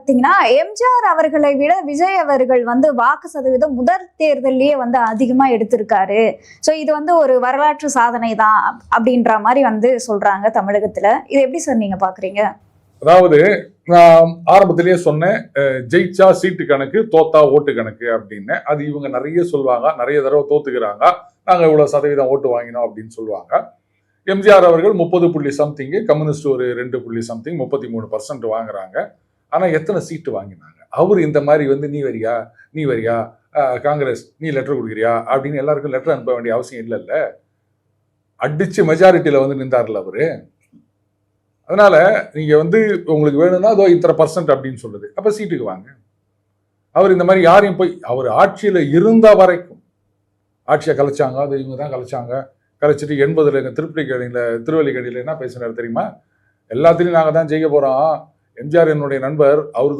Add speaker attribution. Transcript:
Speaker 1: பாத்தீங்கன்னா எம்ஜிஆர் அவர்களை விட விஜய் அவர்கள் வந்து வாக்கு சதவீதம் முதல் தேர்தலையே வந்து அதிகமா எடுத்திருக்காரு. சோ இது வந்து ஒரு வரலாற்று சாதனை தான் அப்படின்ற மாதிரி வந்து சொல்றாங்க தமிழகத்துல. இது எப்படி சார் நீங்க பாக்குறீங்க?
Speaker 2: அதாவது நான் ஆரம்பத்திலேயே சொன்னேன், ஜெயிச்சா சீட்டு கணக்கு, தோத்தா ஓட்டு கணக்கு அப்படின்னு. அது இவங்க நிறைய சொல்லுவாங்க, நிறைய தடவை தோத்துக்கிறாங்க, நாங்க இவ்வளவு சதவீதம் ஓட்டு வாங்கினோம் அப்படின்னு சொல்லுவாங்க. எம்ஜிஆர் அவர்கள் 30 சம்திங், கம்யூனிஸ்ட் ஒரு 2 சம்திங், 33% வாங்குறாங்க. ஆனா எத்தனை சீட்டு வாங்கினாங்க? அவர் இந்த மாதிரி வந்து நீ வரியா, காங்கிரஸ் நீ லெட்டர் கொடுக்குறியா அப்படின்னு எல்லாருக்கும் லெட்டர் அனுப்ப வேண்டிய அவசியம் இல்லைல்ல. அடிச்சு மெஜாரிட்டியில வந்து நின்றார்ல அவரு. அதனால நீங்க வந்து உங்களுக்கு வேணும்னா அதோ இத்தனை % அப்படின்னு சொல்லுது, அப்ப சீட்டுக்கு வாங்க. அவர் இந்த மாதிரி யாரையும் போய் அவர் ஆட்சியில இருந்த வரைக்கும் ஆட்சியை கலைச்சாங்க, அது இவங்க தான் கலைச்சிட்டு 80 திருவல்லிக்கேணியில என்ன பேசினார் தெரியுமா? எல்லாத்திலையும் நாங்க தான் ஜெயிக்க போறோம், எம்ஜிஆர் என்னுடைய நண்பர், அவரு